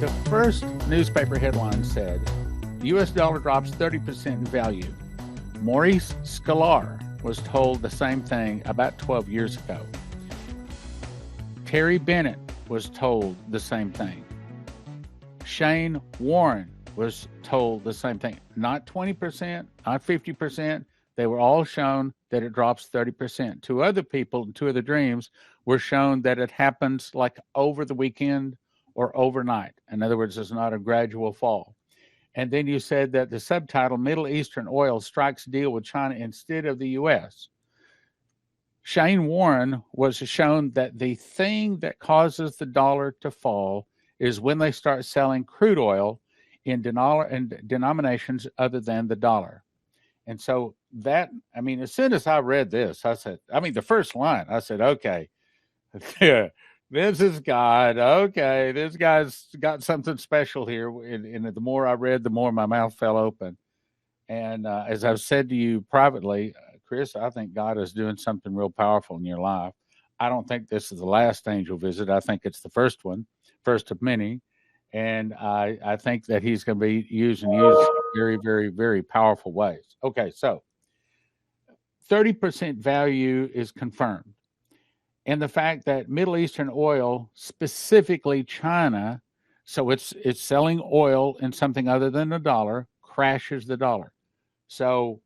The first newspaper headline said, U.S. dollar drops 30% in value. Maurice Sklar was told the same thing about 12 years ago. Terry Bennett was told the same thing. Shane Warren was told the same thing. Not 20%, not 50%. They were all shown that it drops 30%. Two other people, two other dreams, were shown that it happens like over the weekend or overnight. In other words, it's not a gradual fall. And then you said that the subtitle, Middle Eastern Oil Strikes Deal with China Instead of the U.S. Shane Warren was shown that the thing that causes the dollar to fall is when they start selling crude oil in denominations other than the dollar. And so that, I mean, as soon as I read this, I said, I mean, the first line, I said, okay, this is God. Okay, this guy's got something special here. And the more I read, the more my mouth fell open. And as I've said to you privately, Chris, I think God is doing something real powerful in your life. I don't think this is the last angel visit. I think it's the first one, first of many. And I think that he's going to be used very, very, very powerful ways. Okay, so 30% value is confirmed. And the fact that Middle Eastern oil, specifically China, so it's selling oil in something other than the dollar, crashes the dollar. So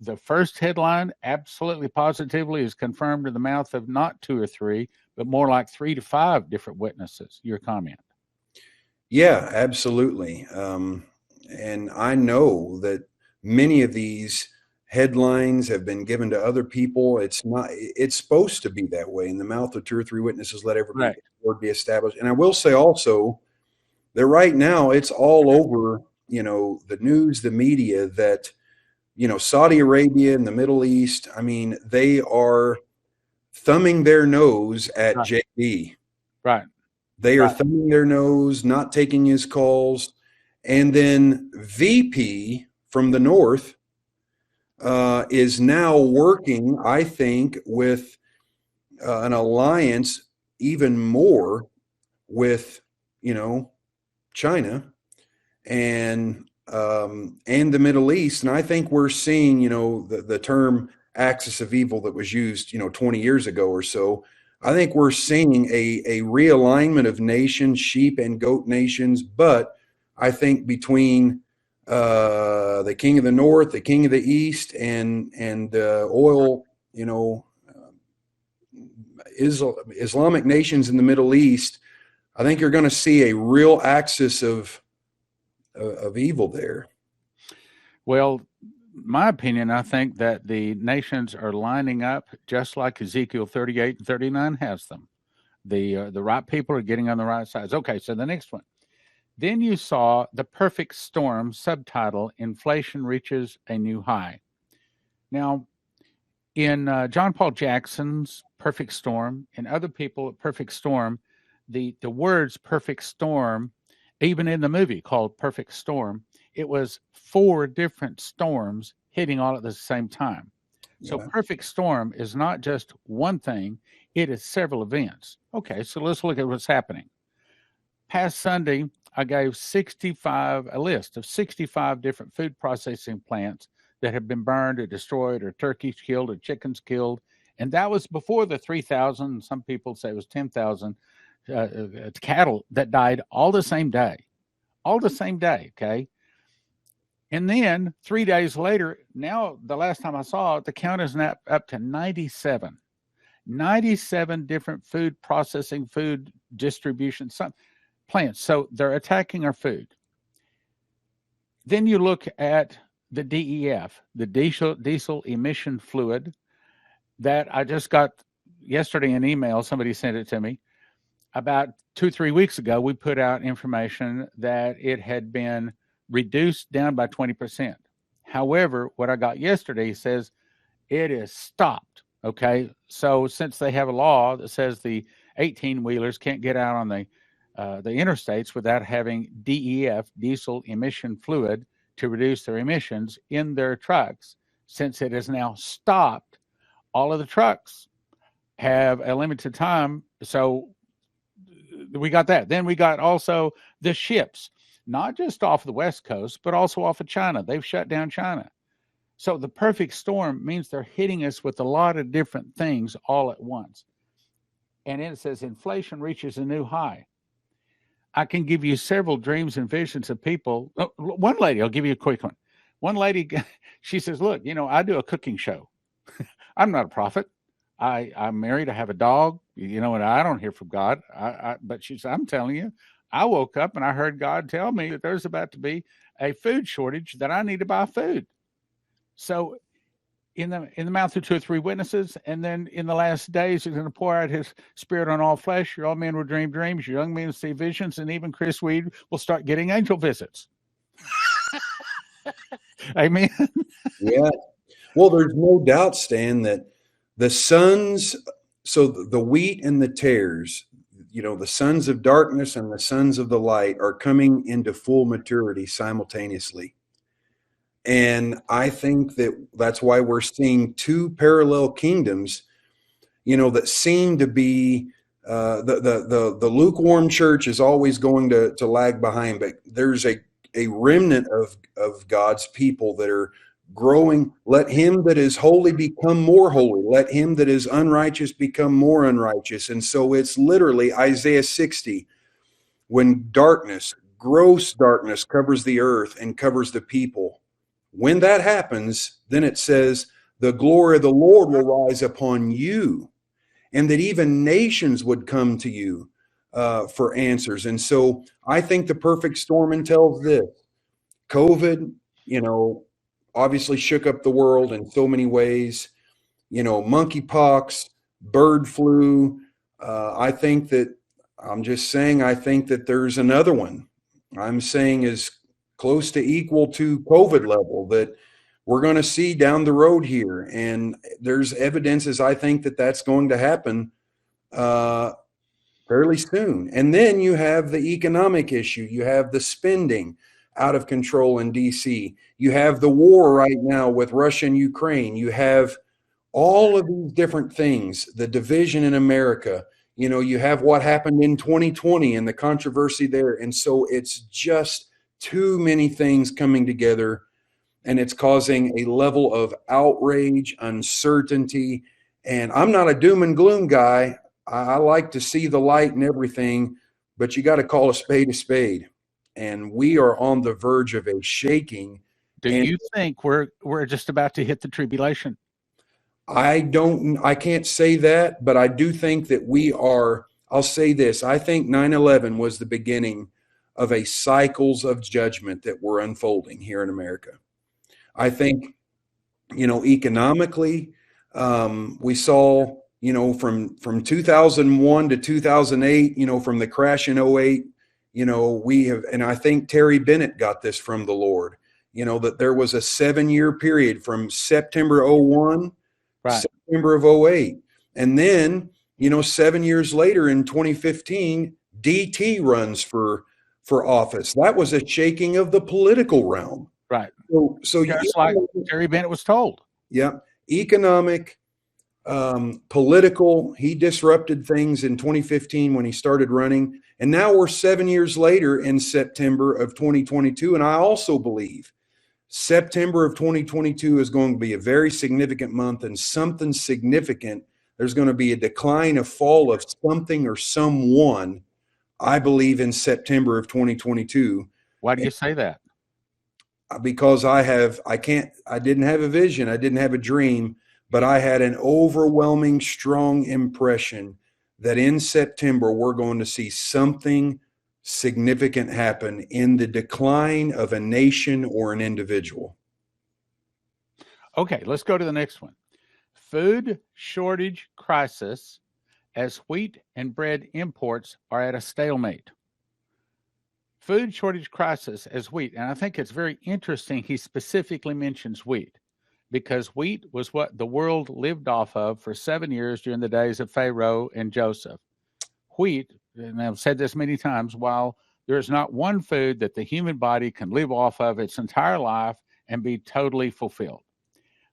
the first headline, absolutely positively, is confirmed in the mouth of not two or three, but more like 3 to 5 different witnesses. Your comment? Yeah, absolutely. And I know that many of these headlines have been given to other people. It's supposed to be that way. In the mouth of 2 or 3 witnesses, let every word be established. And I will say also that right now it's all over, the news, the media, that, Saudi Arabia and the Middle East, I mean, they are thumbing their nose at JB. Right. They are thumbing their nose, not taking his calls. And then VP from the North is now working, I think, with an alliance even more with, China and the Middle East. And I think we're seeing, the term axis of evil that was used, 20 years ago or so. I think we're seeing a realignment of nations, sheep and goat nations. But I think between the king of the north, the king of the east, and oil, Islamic nations in the Middle East, I think you're going to see a real axis of evil there. Well, my opinion, I think that the nations are lining up just like Ezekiel 38 and 39 has them. The right people are getting on the right sides. Okay, so the next one. Then you saw the perfect storm, subtitle, Inflation Reaches a New High. Now, in John Paul Jackson's Perfect Storm and other people at Perfect Storm, the words perfect storm, even in the movie called Perfect Storm, it was 4 different storms hitting all at the same time. So perfect storm is not just one thing, it is several events. Okay, so let's look at what's happening. Past Sunday, I gave a list of 65 different food processing plants that have been burned or destroyed or turkeys killed or chickens killed. And that was before the 3,000, some people say it was 10,000 cattle that died all the same day, okay? And then 3 days later, now the last time I saw it, the count is now up to 97 different food processing, food distribution plants. So they're attacking our food. Then you look at the DEF, the diesel emission fluid, that I just got yesterday an email. Somebody sent it to me. About 2-3 weeks ago, we put out information that it had been reduced down by 20%. However, what I got yesterday says it is stopped. Okay, so since they have a law that says the 18-wheelers can't get out on the interstates without having DEF, diesel emission fluid, to reduce their emissions in their trucks, since it is now stopped, all of the trucks have a limited time. So we got that. Then we got also the ships, not just off the West Coast, but also off of China. They've shut down China. So the perfect storm means they're hitting us with a lot of different things all at once. And it says inflation reaches a new high. I can give you several dreams and visions of people. One lady, I'll give you a quick one. One lady, she says, look, I do a cooking show. I'm not a prophet. I'm married. I have a dog, and I don't hear from God. But she said, I'm telling you, I woke up and I heard God tell me that there's about to be a food shortage, that I need to buy food. So in the mouth of 2 or 3 witnesses, and then in the last days, he's going to pour out his spirit on all flesh. Your old men will dream dreams, your young men will see visions, and even Chris Weed will start getting angel visits. Amen. Yeah. Well, there's no doubt, Stan, that the sons, so the wheat and the tares, the sons of darkness and the sons of the light are coming into full maturity simultaneously. And I think that's why we're seeing 2 parallel kingdoms, that seem to be the lukewarm church is always going to lag behind, but there's a remnant of God's people that are growing. Let him that is holy become more holy. Let him that is unrighteous become more unrighteous. And so it's literally Isaiah 60, when darkness, gross darkness, covers the earth and covers the people. When that happens, then it says, the glory of the Lord will rise upon you, and that even nations would come to you for answers. And so I think the perfect storm entails this. COVID, obviously shook up the world in so many ways. Monkeypox, bird flu. I think that there's another one. I'm saying is close to equal to COVID level that we're going to see down the road here. And there's evidences, I think, that that's going to happen fairly soon. And then you have the economic issue. You have the spending out of control in DC. You have the war right now with Russia and Ukraine. You have all of these different things, the division in America. You have what happened in 2020 and the controversy there. And so it's just too many things coming together, and it's causing a level of outrage, uncertainty. And I'm not a doom and gloom guy. I like to see the light and everything, but you got to call a spade a spade. And we are on the verge of a shaking. Do you think we're just about to hit the tribulation? I can't say that, but I do think that we are. I'll say this. I think 9/11 was the beginning of a cycles of judgment that were unfolding here in America. I think, economically, we saw, from 2001 to 2008, from the crash in 2008, we have, and I think Terry Bennett got this from the Lord, that there was a 7-year period from September 2001, right, September of 2008. And then, 7 years later in 2015, DT runs for office. That was a shaking of the political realm. Right. So just like Terry Bennett was told. Yeah. Economic, political, he disrupted things in 2015 when he started running. And now we're 7 years later in September of 2022. And I also believe September of 2022 is going to be a very significant month, and something significant. There's going to be a decline, a fall of something or someone, I believe, in September of 2022. Why do you say that? Because I didn't have a vision. I didn't have a dream, but I had an overwhelming, strong impression that in September, we're going to see something significant happen in the decline of a nation or an individual. Okay, let's go to the next one. Food shortage crisis as wheat and bread imports are at a stalemate. Food shortage crisis as wheat. And I think it's very interesting he specifically mentions wheat, because wheat was what the world lived off of for 7 years during the days of Pharaoh and Joseph. Wheat, and I've said this many times, while there is not one food that the human body can live off of its entire life and be totally fulfilled.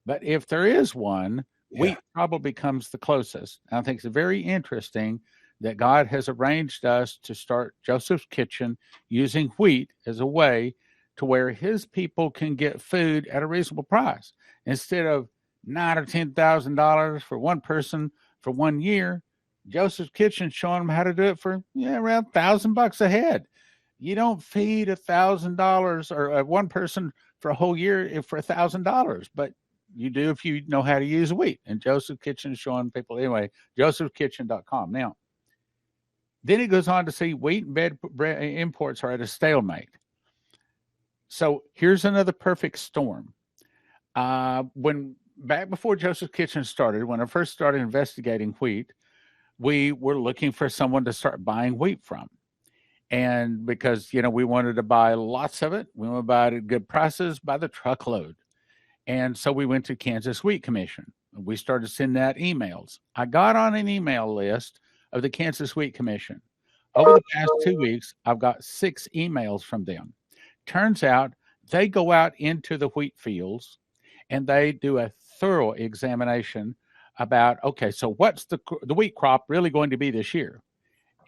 But if there is one, wheat probably comes the closest. And I think it's very interesting that God has arranged us to start Joseph's Kitchen using wheat as a way to where his people can get food at a reasonable price instead of $9,000 or $10,000 for one person for 1 year. Joseph's Kitchen showing them how to do it for around $1,000 a head. You don't feed $1,000 or one person for a whole year for $1,000, but you do if you know how to use wheat. And Joseph's Kitchen is showing people anyway. josephskitchen.com. Now, then it goes on to say wheat and bread imports are at a stalemate. So here's another perfect storm. When back before Joseph's Kitchen started, when I first started investigating wheat, we were looking for someone to start buying wheat from. And because, we wanted to buy lots of it, we wanted to buy it at good prices by the truckload. And so we went to Kansas Wheat Commission. We started sending out emails. I got on an email list of the Kansas Wheat Commission. Over the past 2 weeks, I've got 6 emails from them. Turns out they go out into the wheat fields and they do a thorough examination about, okay, so what's the wheat crop really going to be this year?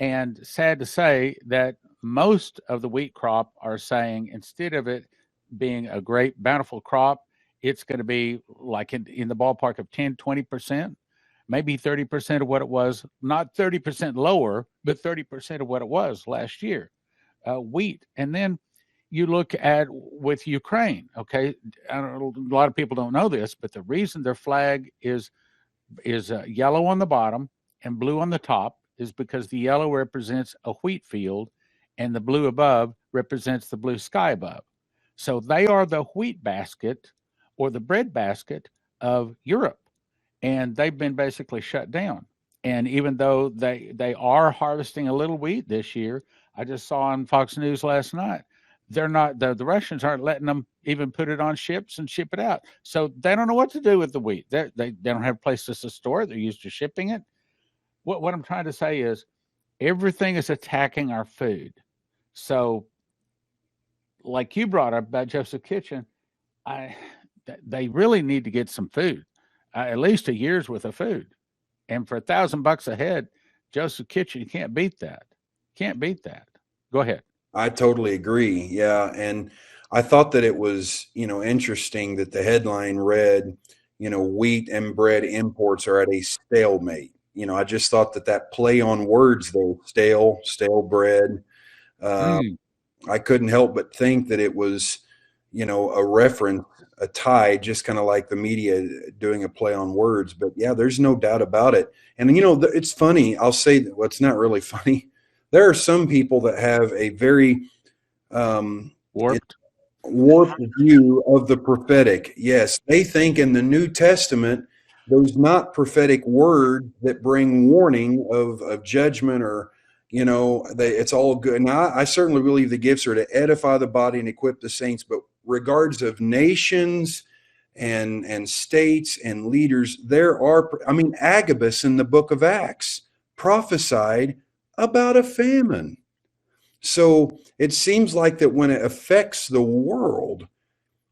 And sad to say that most of the wheat crop are saying instead of it being a great, bountiful crop, it's going to be like in the ballpark of 10, 20%, maybe 30% of what it was, not 30% lower, but 30% of what it was last year, wheat. And then you look at with Ukraine, okay, a lot of people don't know this, but the reason their flag is yellow on the bottom and blue on the top is because the yellow represents a wheat field and the blue above represents the blue sky above. So they are the wheat basket or the bread basket of Europe, and they've been basically shut down. And even though they are harvesting a little wheat this year, I just saw on Fox News last night, they're not, the Russians aren't letting them even put it on ships and ship it out. So they don't know what to do with the wheat. They don't have places to store it. They're used to shipping it. What I'm trying to say is everything is attacking our food. So like you brought up about Joseph's Kitchen, they really need to get some food, at least a year's worth of food. And for $1,000 a head, Joseph's Kitchen, you can't beat that. Can't beat that. Go ahead. I totally agree. Yeah. And I thought that it was, interesting that the headline read, wheat and bread imports are at a stalemate. I just thought that play on words, though, stale bread. I couldn't help but think that it was, a reference, a tie, just kind of like the media doing a play on words. But yeah, there's no doubt about it. And, it's funny. I'll say that it's not really funny. There are some people that have a very warped view of the prophetic. Yes, they think in the New Testament, there's not prophetic words that bring warning of judgment or, it's all good. Now, I certainly believe the gifts are to edify the body and equip the saints, but regards of nations and states and leaders, Agabus in the book of Acts prophesied about a famine. So it seems like that when it affects the world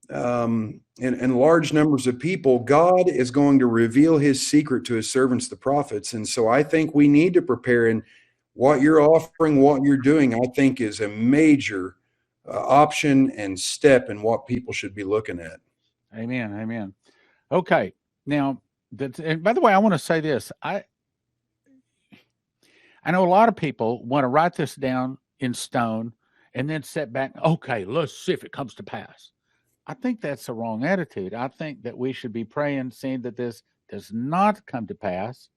and large numbers of people, God is going to reveal his secret to his servants, the prophets. And so I think we need to prepare, and what you're offering, what you're doing, I think is a major option and step in what people should be looking at. Amen. Okay. Now, and by the way, I want to say this. I know a lot of people want to write this down in stone and then sit back. Okay, let's see if it comes to pass. I think that's the wrong attitude. I think that we should be praying, seeing that this does not come to pass.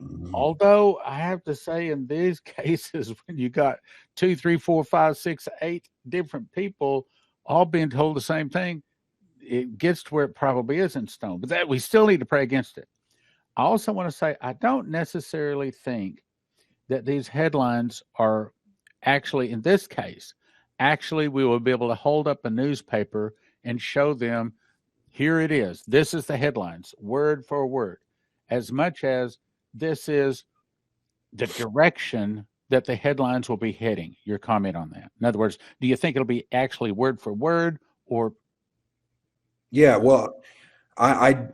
Mm-hmm. Although I have to say, in these cases, when you got 2, 3, 4, 5, 6, 8 different people all being told the same thing, it gets to where it probably is in stone. But that we still need to pray against it. I also want to say I don't necessarily think that these headlines are actually, in this case, we will be able to hold up a newspaper and show them, here it is. This is the headlines, word for word, as much as this is the direction that the headlines will be heading. Your comment on that. In other words, do you think it'll be actually word for word or? Yeah, well, I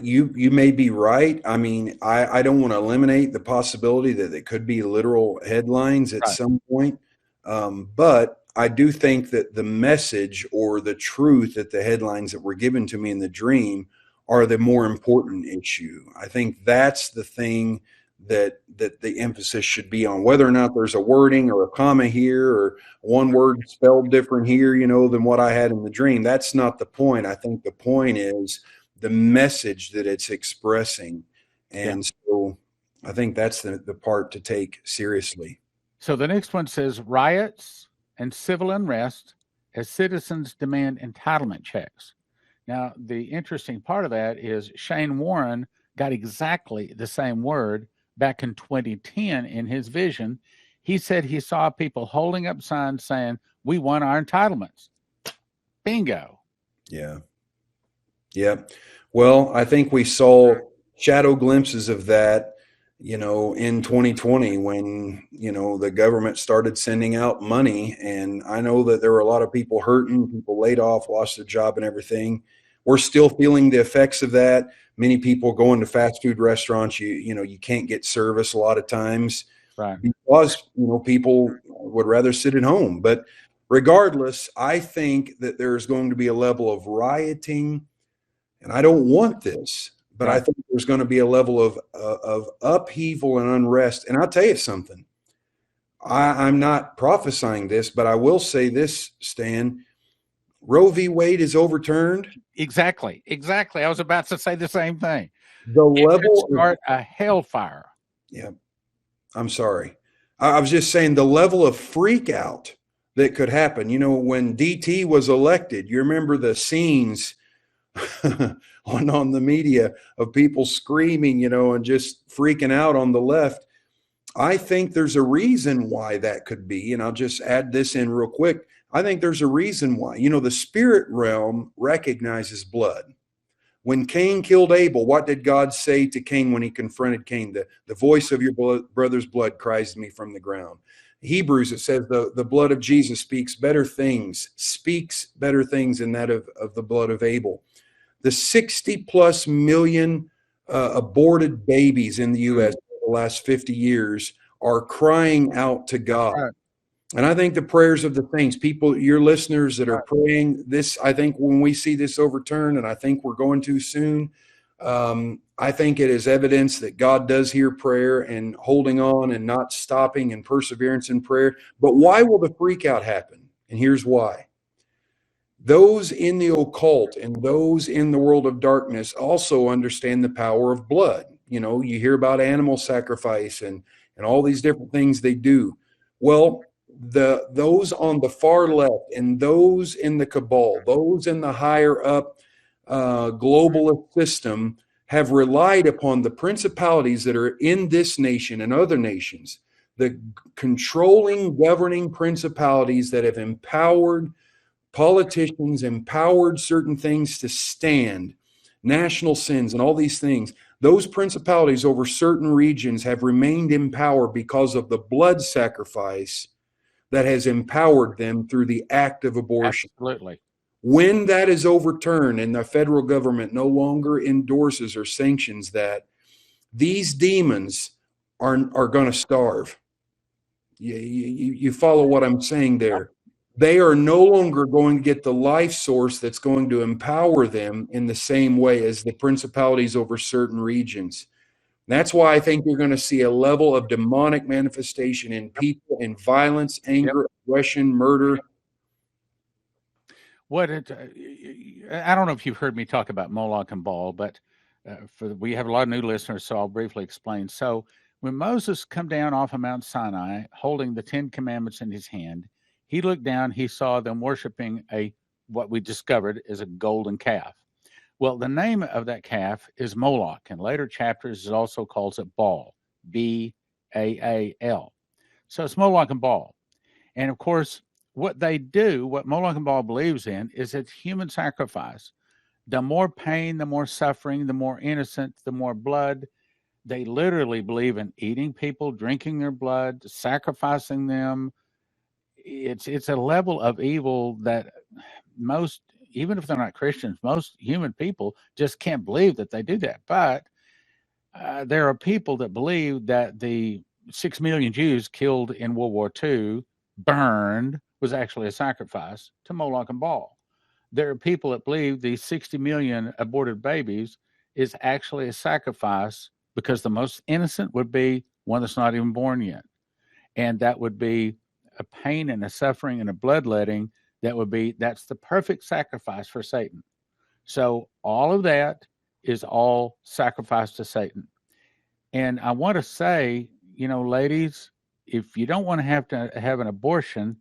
You may be right. I mean, I don't want to eliminate the possibility that it could be literal headlines at Right. some point. But I do think that the message or the truth that the headlines that were given to me in the dream are the more important issue. I think that's the thing that the emphasis should be on, whether or not there's a wording or a comma here or one word spelled different here, than what I had in the dream. That's not the point. I think the point is the message that it's expressing. And so I think that's the part to take seriously. So the next one says riots and civil unrest as citizens demand entitlement checks. Now, the interesting part of that is Shane Warren got exactly the same word back in 2010 in his vision. He said he saw people holding up signs saying, "We want our entitlements." Bingo. Yeah. Yeah. Well, I think we saw shadow glimpses of that, in 2020 when, the government started sending out money. And I know that there were a lot of people hurting, people laid off, lost their job and everything. We're still feeling the effects of that. Many people going to fast food restaurants, you can't get service a lot of times, right? Because, people would rather sit at home. But regardless, I think that there's going to be a level of rioting. And I don't want this, but I think there's going to be a level of upheaval and unrest. And I'll tell you something. I'm not prophesying this, but I will say this, Stan. Roe v. Wade is overturned. Exactly. I was about to say the same thing. The level start a hellfire. Yeah. I'm sorry. I was just saying the level of freak out that could happen. When DT was elected, you remember the scenes on the media of people screaming, and just freaking out on the left. I think there's a reason why that could be. And I'll just add this in real quick. I think there's a reason why. The spirit realm recognizes blood. When Cain killed Abel, what did God say to Cain when he confronted Cain? The voice of your brother's blood cries to me from the ground. Hebrews, it says the blood of Jesus speaks better things than that of the blood of Abel. The 60 plus million aborted babies in the U.S. for the last 50 years are crying out to God. Right. And I think the prayers of the saints, people, your listeners that are praying this, I think when we see this overturned, and I think we're going to soon, I think it is evidence that God does hear prayer and holding on and not stopping and perseverance in prayer. But why will the freak out happen? And here's why. Those in the occult and those in the world of darkness also understand the power of blood. You hear about animal sacrifice and all these different things they do. Well, those on the far left and those in the cabal, those in the higher up globalist system have relied upon the principalities that are in this nation and other nations, the controlling, governing principalities that have empowered politicians, empowered certain things to stand, national sins and all these things. Those principalities over certain regions have remained in power because of the blood sacrifice that has empowered them through the act of abortion. Absolutely. When that is overturned and the federal government no longer endorses or sanctions that, these demons are going to starve. You follow what I'm saying there? They are no longer going to get the life source that's going to empower them in the same way as the principalities over certain regions. That's why I think you're going to see a level of demonic manifestation in people, in violence, anger, aggression, murder. I don't know if you've heard me talk about Moloch and Baal, but we have a lot of new listeners, so I'll briefly explain. So when Moses come down off of Mount Sinai, holding the 10 Commandments in his hand, he looked down, he saw them worshiping what we discovered is a golden calf. Well, the name of that calf is Moloch. In later chapters, it also calls it Baal, B-A-A-L. So it's Moloch and Baal. And of course, what they do, what Moloch and Baal believes in, is it's human sacrifice. The more pain, the more suffering, the more innocent, the more blood. They literally believe in eating people, drinking their blood, sacrificing them. It's a level of evil that most even if they're not Christians, most human people just can't believe that they do that. But there are people that believe that the 6 million Jews killed in World War II, burned, was actually a sacrifice to Moloch and Baal. There are people that believe the 60 million aborted babies is actually a sacrifice because the most innocent would be one that's not even born yet. And that would be a pain and a suffering and a bloodletting that's the perfect sacrifice for Satan. So all of that is all sacrifice to Satan. And I want to say, ladies, if you don't want to have an abortion,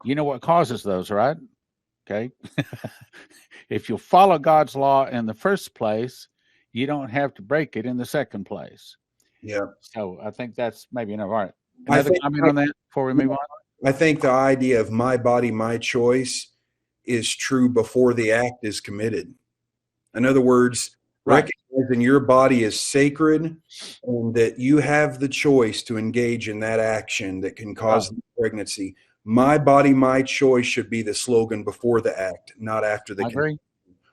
you know what causes those, right? Okay. If you follow God's law in the first place, you don't have to break it in the second place. Yeah. So I think that's maybe enough. All right. Another comment on that before we move on? I think the idea of my body, my choice is true before the act is committed. In other words, recognizing your body is sacred and that you have the choice to engage in that action that can cause the pregnancy. My body, my choice should be the slogan before the act, not after the. I agree.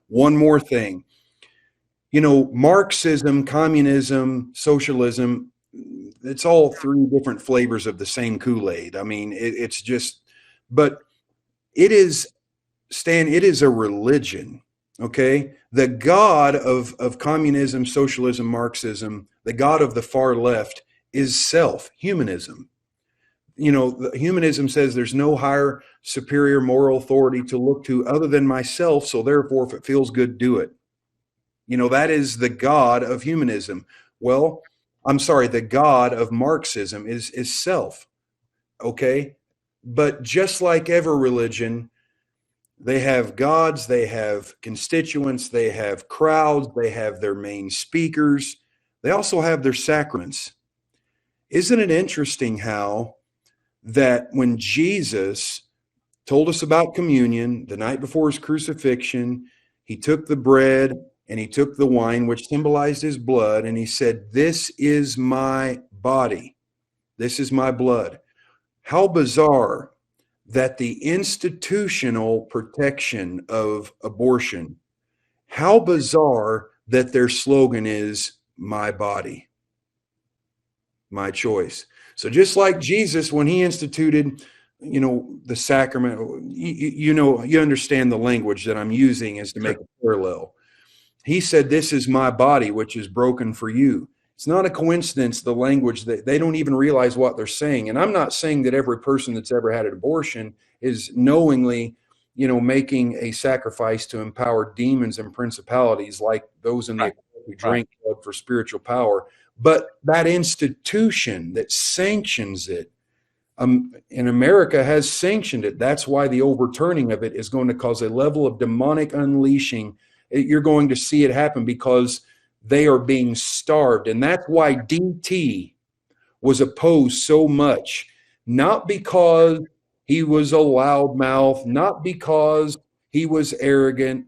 One more thing. Marxism, communism, socialism, it's all three different flavors of the same Kool-Aid. I mean, it's just, but it is, Stan, it is a religion, okay? The God of communism, socialism, Marxism, the God of the far left is self, humanism. Humanism says there's no higher, superior moral authority to look to other than myself, so therefore, if it feels good, do it. That is the God of humanism. Well, I'm sorry, the God of Marxism is self, okay? But just like every religion, they have gods, they have constituents, they have crowds, they have their main speakers. They also have their sacraments. Isn't it interesting how that when Jesus told us about communion the night before his crucifixion, he took the bread and he took the wine, which symbolized his blood, and he said, "This is my body. This is my blood." How bizarre that the institutional protection of abortion, how bizarre that their slogan is, "My body, my choice." So just like Jesus, when he instituted, the sacrament, you understand the language that I'm using is to make a parallel. He said, "This is my body, which is broken for you." It's not a coincidence, the language, that they don't even realize what they're saying. And I'm not saying that every person that's ever had an abortion is knowingly, making a sacrifice to empower demons and principalities like those in the who drank blood for spiritual power. But that institution that sanctions it, in America has sanctioned it. That's why the overturning of it is going to cause a level of demonic unleashing. You're going to see it happen because they are being starved. And that's why DT was opposed so much, not because he was a loudmouth, not because he was arrogant.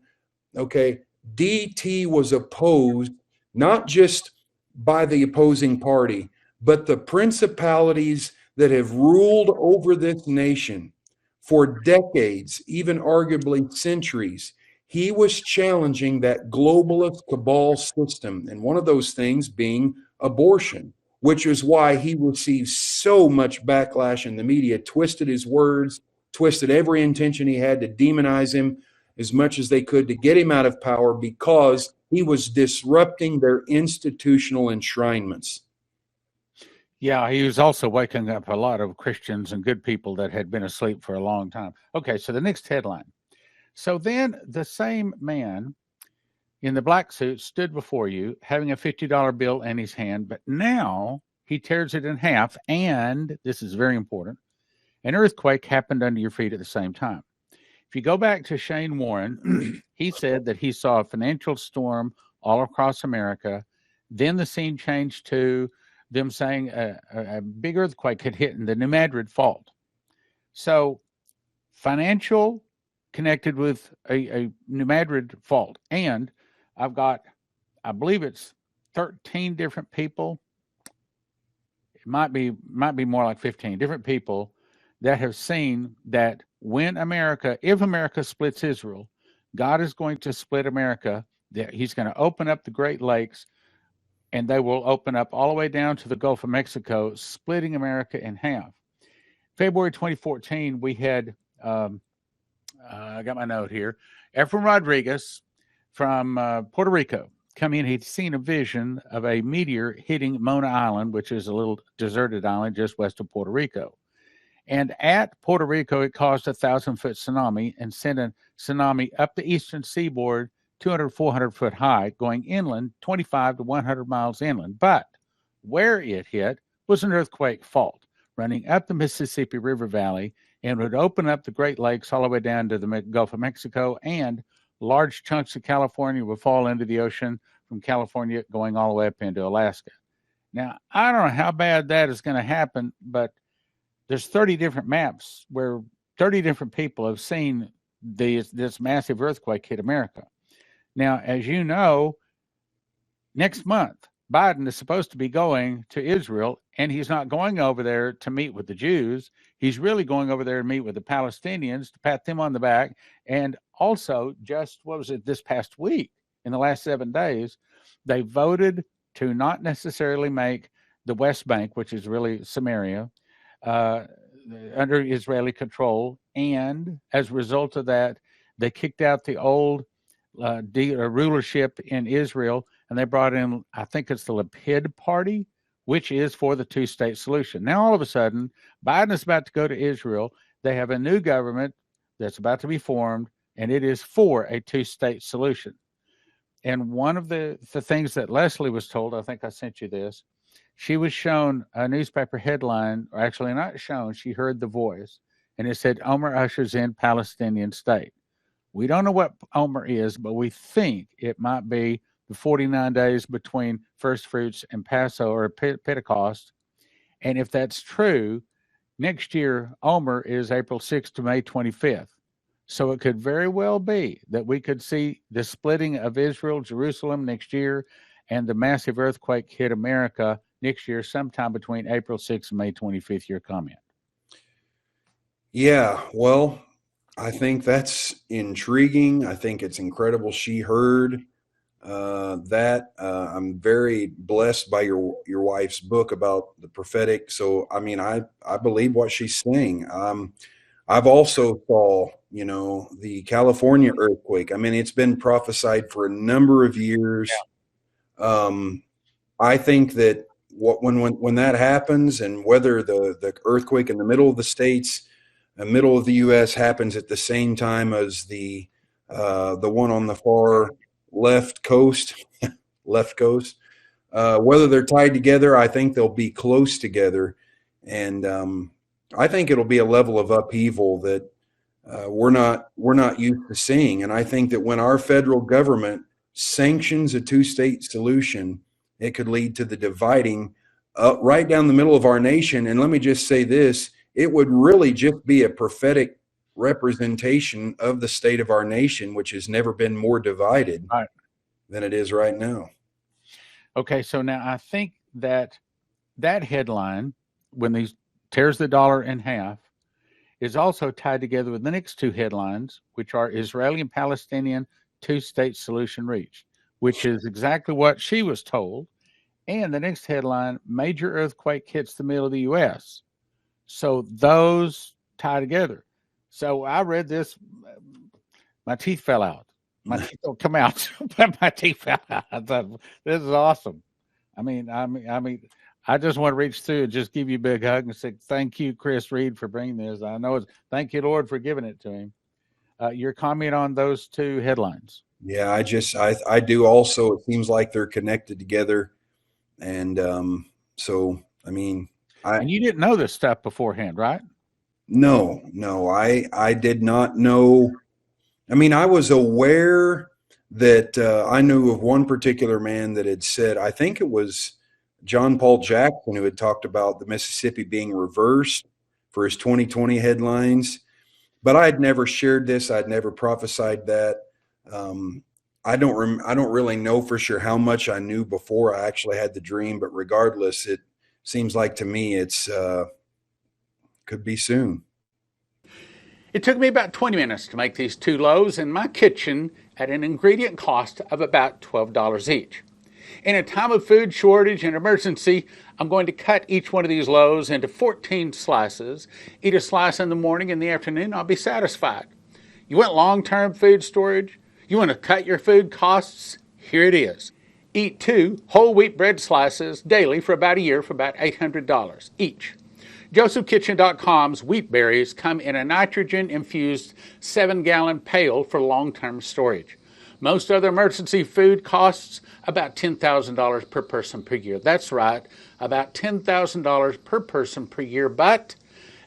Okay. DT was opposed not just by the opposing party, but the principalities that have ruled over this nation for decades, even arguably centuries. He was challenging that globalist cabal system, and one of those things being abortion, which is why he received so much backlash in the media, twisted his words, twisted every intention he had to demonize him as much as they could to get him out of power because he was disrupting their institutional enshrinements. Yeah, he was also waking up a lot of Christians and good people that had been asleep for a long time. Okay, so the next headline. So then the same man in the black suit stood before you having a $50 bill in his hand, but now he tears it in half, and this is very important, an earthquake happened under your feet at the same time. If you go back to Shane Warren, he said that he saw a financial storm all across America. Then the scene changed to them saying a big earthquake had hit in the New Madrid fault. So financial connected with a New Madrid fault. And I've got, I believe it's 13 different people. It might be more like 15 different people that have seen that when America, if America splits Israel, God is going to split America. He's going to open up the Great Lakes, and they will open up all the way down to the Gulf of Mexico, splitting America in half. February 2014, we had, I got my note here, Efrain Rodriguez from Puerto Rico come in. He'd seen a vision of a meteor hitting Mona Island, which is a little deserted island just west of Puerto Rico. And at Puerto Rico, it caused a 1,000-foot tsunami and sent a tsunami up the eastern seaboard, 200, 400 foot high, going inland, 25 to 100 miles inland. But where it hit was an earthquake fault running up the Mississippi River Valley, and would open up the Great Lakes all the way down to the Gulf of Mexico, and large chunks of California would fall into the ocean from California going all the way up into Alaska. Now, I don't know how bad that is going to happen, but there's 30 different maps where 30 different people have seen this massive earthquake hit America. Now, as you know, next month, Biden is supposed to be going to Israel, and he's not going over there to meet with the Jews. He's really going over there to meet with the Palestinians, to pat them on the back. And also, just, this past week, in the last 7 days, they voted to not necessarily make the West Bank, which is really Samaria, under Israeli control. And as a result of that, they kicked out the old rulership in Israel, and they brought in, I think it's the Lapid Party, which is for the two-state solution. Now, all of a sudden, Biden is about to go to Israel. They have a new government that's about to be formed, and it is for a two-state solution. And one of the things that Leslie was told, I think I sent you this, she was shown a newspaper headline, or actually not shown, she heard the voice, and it said, Omer ushers in Palestinian state. We don't know what Omer is, but we think it might be the 49 days between first fruits and Passover or Pentecost. And if that's true, next year, Omer is April 6th to May 25th. So it could very well be that we could see the splitting of Israel, Jerusalem next year, and the massive earthquake hit America next year, sometime between April 6th and May 25th. Your comment? Yeah, well, I think that's intriguing. I think it's incredible she heard that. I'm very blessed by your wife's book about the prophetic. So, I mean, I believe what she's saying. I've also saw, the California earthquake. I mean, it's been prophesied for a number of years. Yeah. I think that when that happens, and whether the earthquake in the middle of the states, the middle of the U.S. happens at the same time as the one on the far left coast, whether they're tied together, I think they'll be close together. And I think it'll be a level of upheaval that we're not used to seeing. And I think that when our federal government sanctions a two-state solution, it could lead to the dividing right down the middle of our nation. And let me just say this, it would really just be a prophetic representation of the state of our nation, which has never been more divided than it is right now. Okay, so now I think that headline, when these tears the dollar in half, is also tied together with the next two headlines, which are Israeli and Palestinian two-state solution reached, which is exactly what she was told. And the next headline, major earthquake hits the middle of the U.S. So those tie together. So I read this, my teeth fell out. My teeth don't come out, but my teeth fell out. I thought, this is awesome. I mean, I just want to reach through and just give you a big hug and say, thank you, Chris Reed, for bringing this. I know thank you, Lord, for giving it to him. Your comment on those two headlines? Yeah, I do also. It seems like they're connected together. And so, I mean, and you didn't know this stuff beforehand, right? No, I did not know. I mean, I was aware that I knew of one particular man that had said, I think it was John Paul Jackson, who had talked about the Mississippi being reversed for his 2020 headlines. But I had never shared this. I'd never prophesied that. I don't really know for sure how much I knew before I actually had the dream. But regardless, it seems like to me it's could be soon. It took me about 20 minutes to make these 2 loaves in my kitchen at an ingredient cost of about $12 each. In a time of food shortage and emergency, I'm going to cut each one of these loaves into 14 slices. Eat a slice in the morning and the afternoon, I'll be satisfied. You want long-term food storage? You want to cut your food costs? Here it is. Eat 2 whole wheat bread slices daily for about a year for about $800 each. JosephKitchen.com's wheat berries come in a nitrogen-infused 7-gallon pail for long-term storage. Most other emergency food costs about $10,000 per person per year. That's right, about $10,000 per person per year, but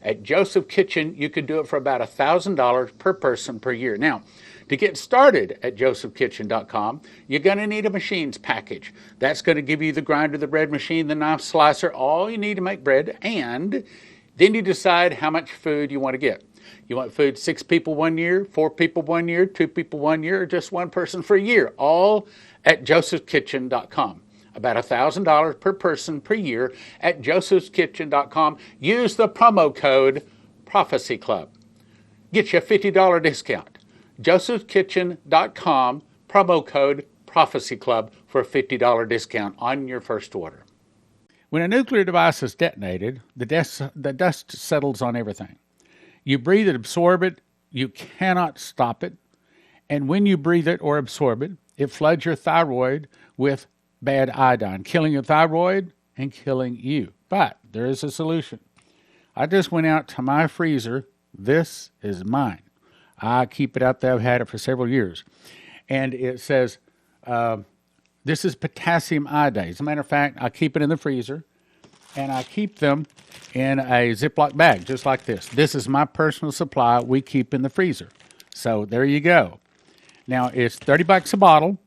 at Joseph Kitchen, you could do it for about $1,000 per person per year. Now, to get started at josephkitchen.com, you're going to need a machines package. That's going to give you the grinder, the bread machine, the knife slicer, all you need to make bread, and then you decide how much food you want to get. You want food 6 people 1 year, 4 people 1 year, 2 people 1 year, or just 1 person for a year, all at josephkitchen.com. About $1,000 per person per year at josephskitchen.com. Use the promo code Prophecy Club. Get you a $50 discount. josephskitchen.com, promo code Prophecy Club for a $50 discount on your first order. When a nuclear device is detonated, the dust settles on everything. You breathe it, absorb it. You cannot stop it. And when you breathe it or absorb it, it floods your thyroid with bad iodine, killing your thyroid and killing you. But there is a solution. I just went out to my freezer. This is mine. I keep it out there. I've had it for several years. And it says, this is potassium iodate. As a matter of fact, I keep it in the freezer, and I keep them in a Ziploc bag, just like this. This is my personal supply we keep in the freezer. So there you go. Now, it's $30 a bottle.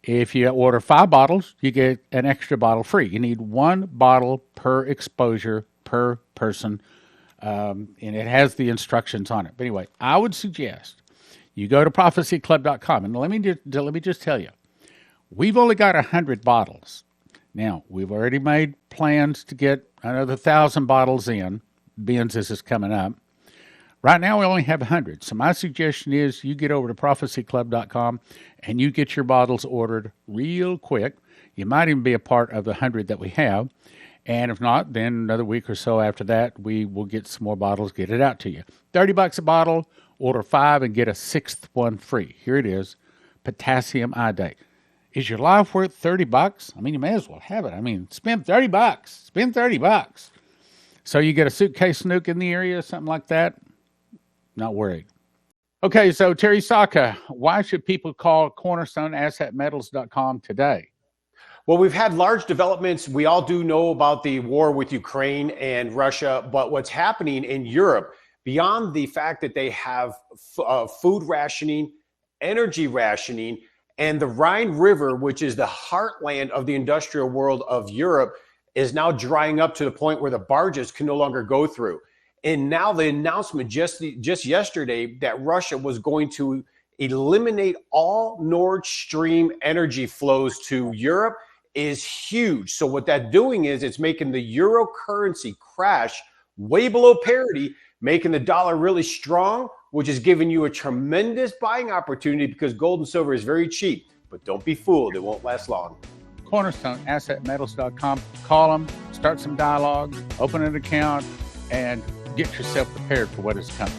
If you order 5 bottles, you get an extra bottle free. You need 1 bottle per exposure per person, and it has the instructions on it. But anyway, I would suggest you go to prophecyclub.com, and let me just tell you, we've only got 100 bottles. Now, we've already made plans to get another 1,000 bottles in, being this is coming up. Right now, we only have 100. So my suggestion is you get over to prophecyclub.com and you get your bottles ordered real quick. You might even be a part of the 100 that we have. And if not, then another week or so after that, we will get some more bottles, get it out to you. $30 a bottle, order 5 and get a 6th one free. Here it is, potassium iodate. Is your life worth $30? I mean, you may as well have it. I mean, spend $30. Spend $30. So you get a suitcase nuke in the area, something like that. Not worried. Okay, so Terry Saka, why should people call cornerstoneassetmetals.com today? Well, we've had large developments. We all do know about the war with Ukraine and Russia, but what's happening in Europe, beyond the fact that they have food rationing, energy rationing, and the Rhine River, which is the heartland of the industrial world of Europe, is now drying up to the point where the barges can no longer go through. And now the announcement just yesterday that Russia was going to eliminate all Nord Stream energy flows to Europe is huge. So what that's doing is it's making the euro currency crash way below parity, making the dollar really strong, which is giving you a tremendous buying opportunity because gold and silver is very cheap. But don't be fooled, it won't last long. CornerstoneAssetMetals.com. Call them, start some dialogue, open an account, and get yourself prepared for what is coming.